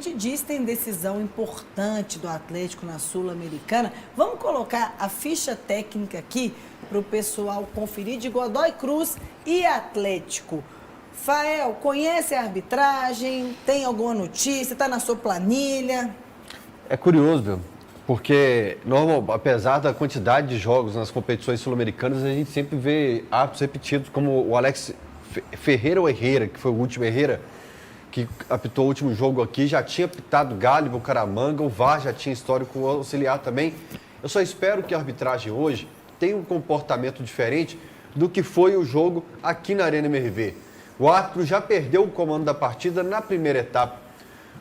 gente diz, tem decisão importante do Atlético na Sul-Americana. Vamos colocar a ficha técnica aqui para o pessoal conferir de Godoy Cruz e Atlético. Fael, conhece a arbitragem? Tem alguma notícia? Está na sua planilha? É curioso, viu? Porque, apesar da quantidade de jogos nas competições sul-americanas, a gente sempre vê árbitros repetidos, como o Alex Ferreira ou Herrera, que foi o último Herrera, que apitou o último jogo aqui, já tinha apitado Galo, Bucaramanga, o VAR já tinha histórico auxiliar também. Eu só espero que a arbitragem hoje tenha um comportamento diferente do que foi o jogo aqui na Arena MRV. O árbitro já perdeu o comando da partida na primeira etapa.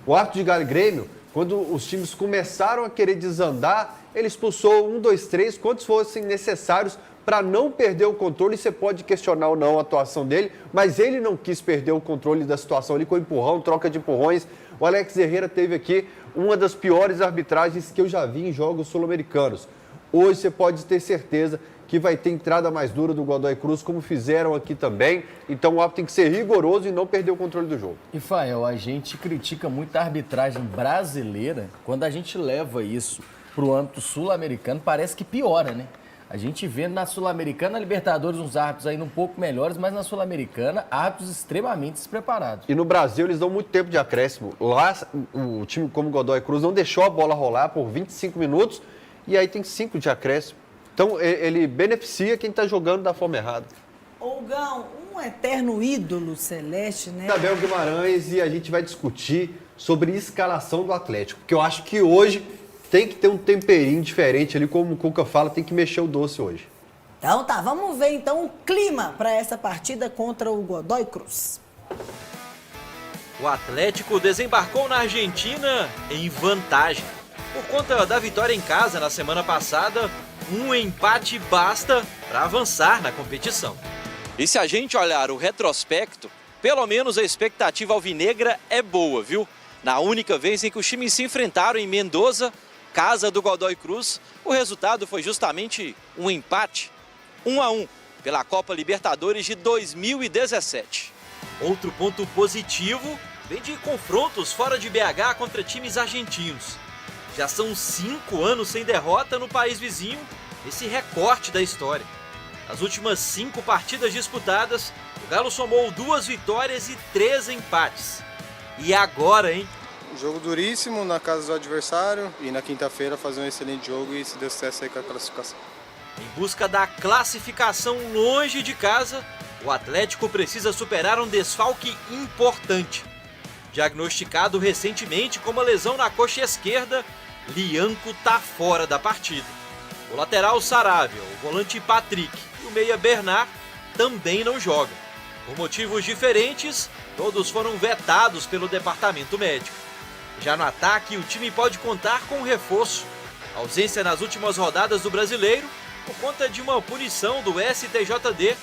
O árbitro de Galo e Grêmio, quando os times começaram a querer desandar, ele expulsou 1, 2, 3, quantos fossem necessários para não perder o controle. Você pode questionar ou não a atuação dele, mas ele não quis perder o controle da situação ali com empurrão, troca de empurrões. O Alex Herrera teve aqui uma das piores arbitragens que eu já vi em jogos sul-americanos. Hoje você pode ter certeza que vai ter entrada mais dura do Godoy Cruz, como fizeram aqui também. Então o árbitro tem que ser rigoroso e não perder o controle do jogo. E, Fael, a gente critica muito a arbitragem brasileira. Quando a gente leva isso para o âmbito sul-americano, parece que piora, né? A gente vê na Sul-Americana, Libertadores, uns árbitros ainda um pouco melhores, mas na Sul-Americana, árbitros extremamente despreparados. E no Brasil, eles dão muito tempo de acréscimo. Lá, o time como o Godoy Cruz não deixou a bola rolar por 25 minutos e aí tem 5 de acréscimo. Então, ele beneficia quem está jogando da forma errada. Gão, um eterno ídolo celeste, né? Abel Guimarães, e a gente vai discutir sobre escalação do Atlético. Porque eu acho que hoje tem que ter um temperinho diferente ali, como o Cuca fala, tem que mexer o doce hoje. Então tá, vamos ver então o clima para essa partida contra o Godoy Cruz. O Atlético desembarcou na Argentina em vantagem. Por conta da vitória em casa na semana passada, um empate basta para avançar na competição. E se a gente olhar o retrospecto, pelo menos a expectativa alvinegra é boa, viu? Na única vez em que os times se enfrentaram em Mendoza, casa do Godoy Cruz, o resultado foi justamente um empate, 1-1, pela Copa Libertadores de 2017. Outro ponto positivo vem de confrontos fora de BH contra times argentinos. Já são 5 anos sem derrota no país vizinho, esse recorte da história. Nas últimas 5 partidas disputadas, o Galo somou 2 vitórias e 3 empates. E agora, hein? Jogo duríssimo na casa do adversário e na quinta-feira fazer um excelente jogo e, se Deus quiser, sair com a classificação. Em busca da classificação longe de casa, o Atlético precisa superar um desfalque importante. Diagnosticado recentemente com uma lesão na coxa esquerda, Lianco está fora da partida. O lateral Saravia, o volante Patrick e o meia Bernard também não jogam. Por motivos diferentes, todos foram vetados pelo departamento médico. Já no ataque, o time pode contar com um reforço. A ausência nas últimas rodadas do Brasileiro, por conta de uma punição do STJD,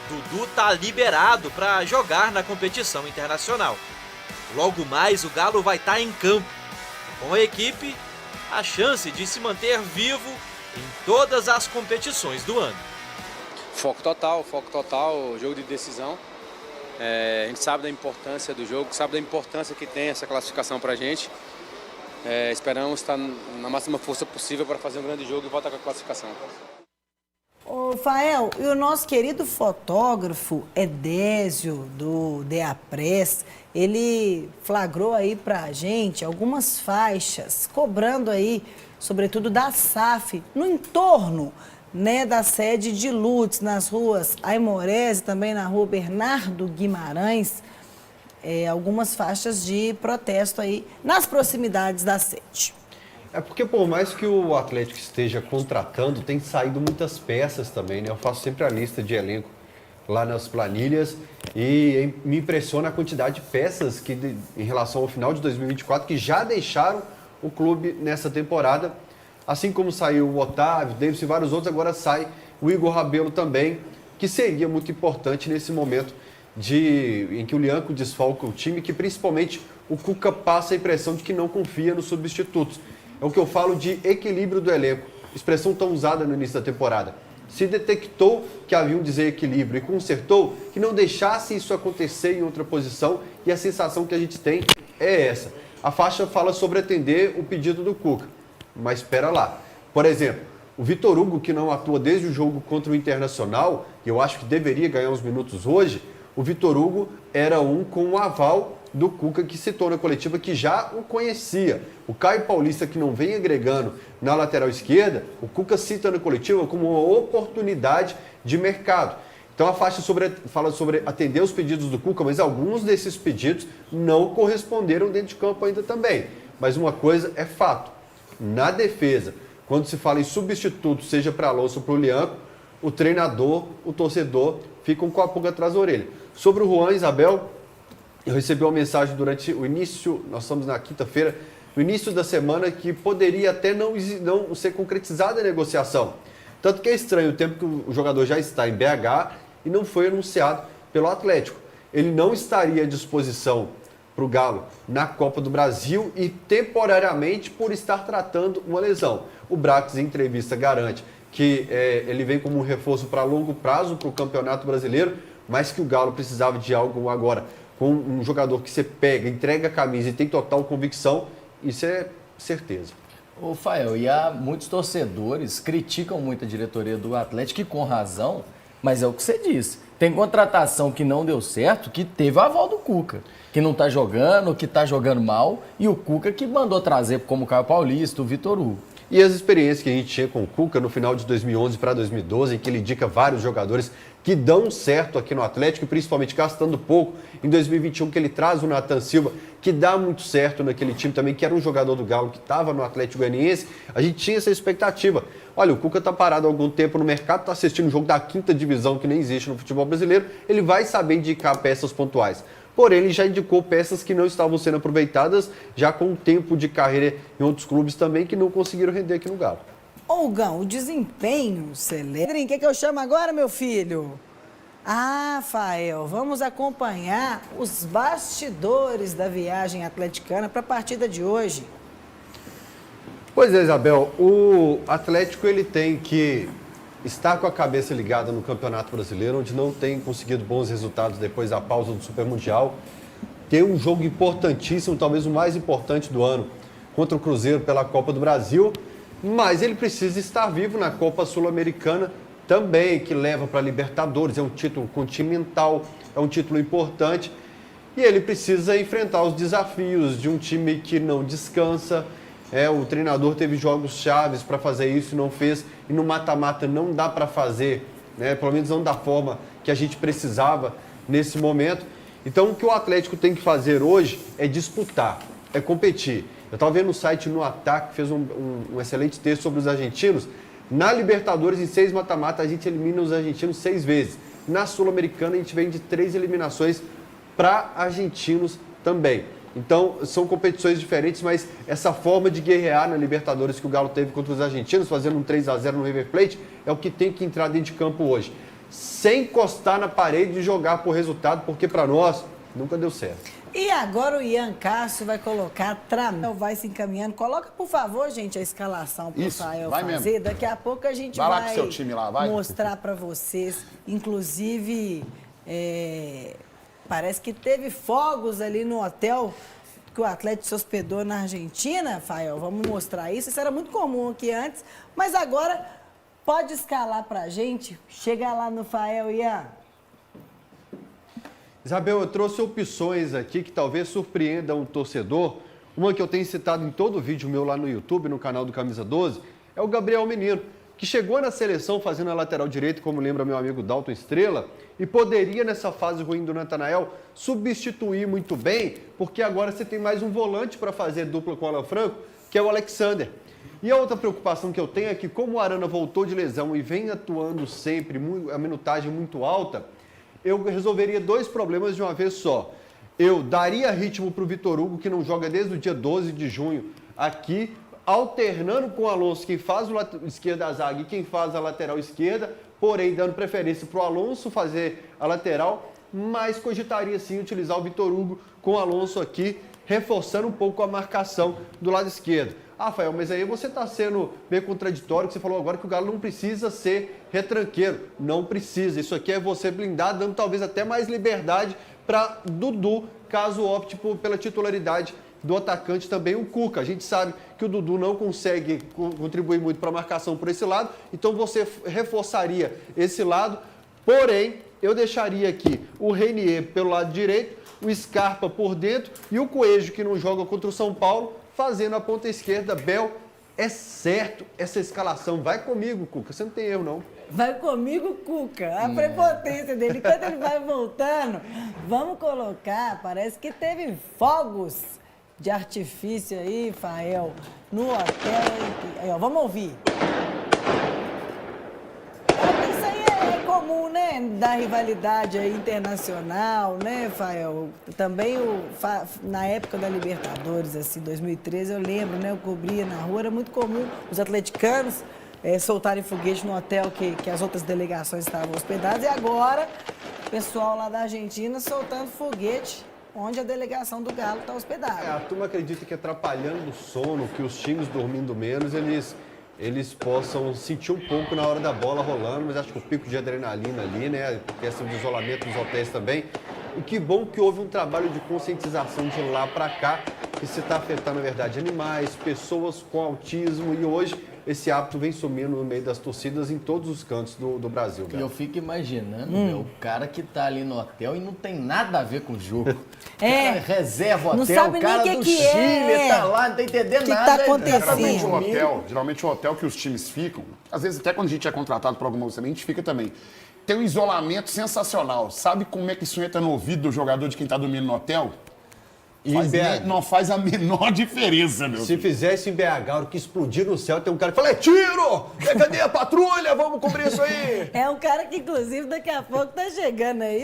Dudu está liberado para jogar na competição internacional. Logo mais, o Galo vai estar em campo. Com a equipe, a chance de se manter vivo em todas as competições do ano. Foco total, jogo de decisão. A gente sabe da importância do jogo, sabe da importância que tem essa classificação para a gente. Esperamos estar na máxima força possível para fazer um grande jogo e voltar com a classificação. Ô, Fael, e o nosso querido fotógrafo Edésio, do DA Press, ele flagrou aí pra gente algumas faixas, cobrando aí, sobretudo da SAF, no entorno, né, da sede de Lourdes, nas ruas Aimorés e também na rua Bernardo Guimarães, algumas faixas de protesto aí nas proximidades da sede. É porque por mais que o Atlético esteja contratando, tem saído muitas peças também, né? Eu faço sempre a lista de elenco lá nas planilhas e me impressiona a quantidade de peças que, em relação ao final de 2024, que já deixaram o clube nessa temporada. Assim como saiu o Otávio, Davis e vários outros, agora sai o Igor Rabelo também, que seria muito importante nesse momento em que o Lianco desfalca o time, que principalmente o Cuca passa a impressão de que não confia nos substitutos. É o que eu falo de equilíbrio do elenco, expressão tão usada no início da temporada. Se detectou que havia um desequilíbrio e consertou, que não deixasse isso acontecer em outra posição, e a sensação que a gente tem é essa. A faixa fala sobre atender o pedido do Cuca, mas espera lá. Por exemplo, o Vitor Hugo, que não atua desde o jogo contra o Internacional, e eu acho que deveria ganhar uns minutos hoje, o Vitor Hugo era um com o aval do Cuca, que citou na coletiva que já o conhecia. O Caio Paulista, que não vem agregando na lateral esquerda, o Cuca cita na coletiva como uma oportunidade de mercado. Então a faixa fala sobre atender os pedidos do Cuca, mas alguns desses pedidos não corresponderam dentro de campo ainda também. Mas uma coisa é fato, na defesa, quando se fala em substituto, seja para Alonso ou para o Lianco, o treinador, o torcedor, ficam com a pulga atrás da orelha. Sobre o Juan, Isabel, eu recebi uma mensagem durante o início, nós estamos na quinta-feira, no início da semana, que poderia até não ser concretizada a negociação. Tanto que é estranho o tempo que o jogador já está em BH e não foi anunciado pelo Atlético. Ele não estaria à disposição para o Galo na Copa do Brasil e temporariamente por estar tratando uma lesão. O Brax, em entrevista, garante que ele vem como um reforço para longo prazo para o Campeonato Brasileiro, mas que o Galo precisava de algo agora com um jogador que você pega, entrega a camisa e tem total convicção, isso é certeza. Ô, Fael, e há muitos torcedores criticam muito a diretoria do Atlético, e com razão, mas é o que você disse. Tem contratação que não deu certo, que teve o aval do Cuca, que não tá jogando, que tá jogando mal, e o Cuca que mandou trazer como o Caio Paulista, o Vitor Hugo. E as experiências que a gente tinha com o Cuca no final de 2011 para 2012, em que ele indica vários jogadores que dão certo aqui no Atlético, e principalmente gastando pouco. Em 2021, que ele traz o Nathan Silva, que dá muito certo naquele time também, que era um jogador do Galo, que estava no Atlético Goianiense. A gente tinha essa expectativa. Olha, o Cuca está parado há algum tempo no mercado, está assistindo um jogo da 5ª divisão, que nem existe no futebol brasileiro. Ele vai saber indicar peças pontuais. Porém, ele já indicou peças que não estavam sendo aproveitadas, já com um tempo de carreira em outros clubes também, que não conseguiram render aqui no Galo. Ô, Gão, o desempenho, Celedrin, o que eu chamo agora, meu filho? Ah, Fael, vamos acompanhar os bastidores da viagem atleticana para a partida de hoje. Pois é, Isabel, o Atlético ele tem que estar com a cabeça ligada no Campeonato Brasileiro, onde não tem conseguido bons resultados depois da pausa do Super Mundial. Tem um jogo importantíssimo, talvez o mais importante do ano, contra o Cruzeiro pela Copa do Brasil, mas ele precisa estar vivo na Copa Sul-Americana também, que leva para a Libertadores, é um título continental, é um título importante, e ele precisa enfrentar os desafios de um time que não descansa. O treinador teve jogos chaves para fazer isso e não fez, e no mata-mata não dá para fazer, né? Pelo menos não da forma que a gente precisava nesse momento. Então o que o Atlético tem que fazer hoje é disputar, é competir. Eu estava vendo no site No Ataque, fez um excelente texto sobre os argentinos. Na Libertadores, em 6 mata-mata, a gente elimina os argentinos 6 vezes. Na Sul-Americana, a gente vem de 3 eliminações para argentinos também. Então, são competições diferentes, mas essa forma de guerrear na Libertadores que o Galo teve contra os argentinos, fazendo um 3-0 no River Plate, é o que tem que entrar dentro de campo hoje. Sem encostar na parede e jogar por resultado, porque para nós nunca deu certo. E agora o Ian Cássio vai colocar Tramel, vai se encaminhando. Coloca, por favor, gente, a escalação para o Fael fazer. Mesmo. Daqui a pouco a gente vai vai lá com seu time lá, vai. Mostrar para vocês. Inclusive, parece que teve fogos ali no hotel que o Atlético se hospedou na Argentina, Fael. Vamos mostrar isso. Isso era muito comum aqui antes, mas agora pode escalar para a gente. Chega lá no Fael, Ian. Isabel, eu trouxe opções aqui que talvez surpreendam o torcedor. Uma que eu tenho citado em todo vídeo meu lá no YouTube, no canal do Camisa 12, é o Gabriel Menino, que chegou na seleção fazendo a lateral direita, como lembra meu amigo Dalton Estrela, e poderia, nessa fase ruim do Natanael, substituir muito bem, porque agora você tem mais um volante para fazer dupla com o Alan Franco, que é o Alexander. E a outra preocupação que eu tenho é que, como o Arana voltou de lesão e vem atuando sempre, a minutagem muito alta, eu resolveria 2 problemas de uma vez só. Eu daria ritmo para o Vitor Hugo, que não joga desde o dia 12 de junho aqui, alternando com o Alonso, quem faz o lado esquerdo da zaga e quem faz a lateral esquerda, porém dando preferência para o Alonso fazer a lateral, mas cogitaria sim utilizar o Vitor Hugo com o Alonso aqui, reforçando um pouco a marcação do lado esquerdo. Ah, Fael, mas aí você está sendo meio contraditório, que você falou agora que o Galo não precisa ser retranqueiro. Não precisa. Isso aqui é você blindar, dando talvez até mais liberdade para Dudu, caso opte pela titularidade do atacante também, o Cuca. A gente sabe que o Dudu não consegue contribuir muito para a marcação por esse lado, então você reforçaria esse lado, porém, eu deixaria aqui o Renier pelo lado direito, o Scarpa por dentro e o Coelho, que não joga contra o São Paulo, fazendo a ponta esquerda. Bel, é certo essa escalação. Vai comigo, Cuca, você não tem erro, não. Vai comigo, Cuca. A prepotência dele. Enquanto ele vai voltando, vamos colocar, parece que teve fogos de artifício aí, Fael, no hotel. Aí, ó, vamos ouvir. Isso aí é comum, né? Da rivalidade aí internacional, né, Fael? Também na época da Libertadores, assim, 2013, eu lembro, né? Eu cobria na rua, era muito comum os atleticanos soltarem foguete no hotel que as outras delegações estavam hospedadas. E agora, o pessoal lá da Argentina soltando foguete onde a delegação do Galo está hospedada. A turma acredita que atrapalhando o sono, que os times dormindo menos, eles possam sentir um pouco na hora da bola rolando, mas acho que o pico de adrenalina ali, né? A questão de isolamento dos hotéis também. E que bom que houve um trabalho de conscientização de lá para cá, que se está afetando, na verdade, animais, pessoas com autismo, e hoje esse hábito vem sumindo no meio das torcidas em todos os cantos do Brasil. E eu fico imaginando, o cara que tá ali no hotel e não tem nada a ver com o jogo. Reserva o Não hotel, sabe o cara nem do que Chile tá lá, não tá entendendo que nada. tá acontecendo? Geralmente o hotel que os times ficam, às vezes até quando a gente é contratado por alguma coisa, a gente fica também. Tem um isolamento sensacional. Sabe como é que isso entra no ouvido do jogador de quem tá dormindo no hotel? Não faz a menor diferença, meu Se filho. fizesse em BH, a hora que explodir no céu, tem um cara que fala, é tiro! Cadê a patrulha? Vamos cobrir isso aí! É um cara que, inclusive, daqui a pouco tá chegando aí.